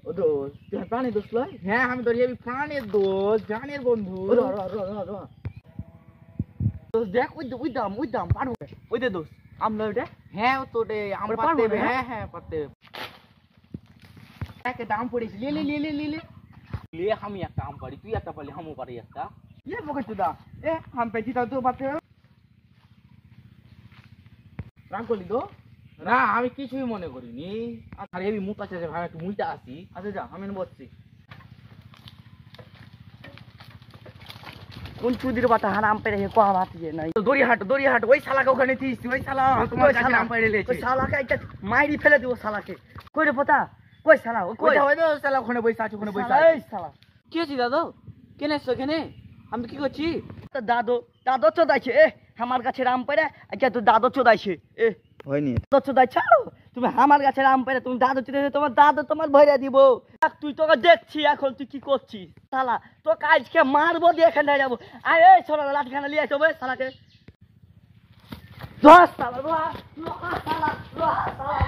ও দোস্ত তুই প্রাণের দোস্ত লয়? হ্যাঁ আমি তোর হেবি প্রাণের দোস্ত জানের বন্ধু। দোস্ত দেখ ওই দাম পারবো ওই দে দোস্ত আমলা ওইটা। হ্যাঁ ও তোরে আম ওটা পারতে পারবো হবে। না? হ্যাঁ হ্যাঁ পারতে হবে। একটা আম পড়েছি লে লে লে লে লে লে লে আমি একটা আম পারি, তুই একটা পারলি আমিও পারি একটা। লে পকেট চুদা এ আম পেয়েছি তাও তো পারতে হবে। রাগ করলি তো? না আমি কিছুই মনে করিনি। আর হেবি মুখ আছে ভাই, একটু মুইটা আসি। আচ্ছা যা আমি বসছি। কোন চুদির বাতা হার আম পেরে কোয়া ভাতিয়ে নাই। দড়ি হাট ওই শালাকে ওখানে দিস ওই শালা তোমার কাছে আম পাইরে লেছে। ওই শালাকে একটা মাইরি ফেলে দিব শালাকে। কই রে পতা? কই শালা? ও কই? ওইটা হয়তো শালা ওখানে বসে আছে, ওখানে বসে শালা, আছে। এই শালা। কি হচ্ছে দাদা? কেন এসছো এখানে? আমি কি করছি? তো দাদো চোদাইছে এ আমার গাছের আম পেরে আচ্ছা তো দাদো চোদাইছে এ হয়নি। দাদো চোদাইছো তুমি আমার গাছের আম পেরে তুমি দাদো চোদাইছে তোমার দাদো তোমার ভরে দিব। তুই তোকে দেখছি এখন তুই কি করছিস শালা, তোকে আজকে মারবো দিয়ে এখানে যাবো। আয় এই ছোড়া লাঠিখানা নিয়ে আসো শালাকে। ধর শালা, ধর, শালা, ধর, শালা।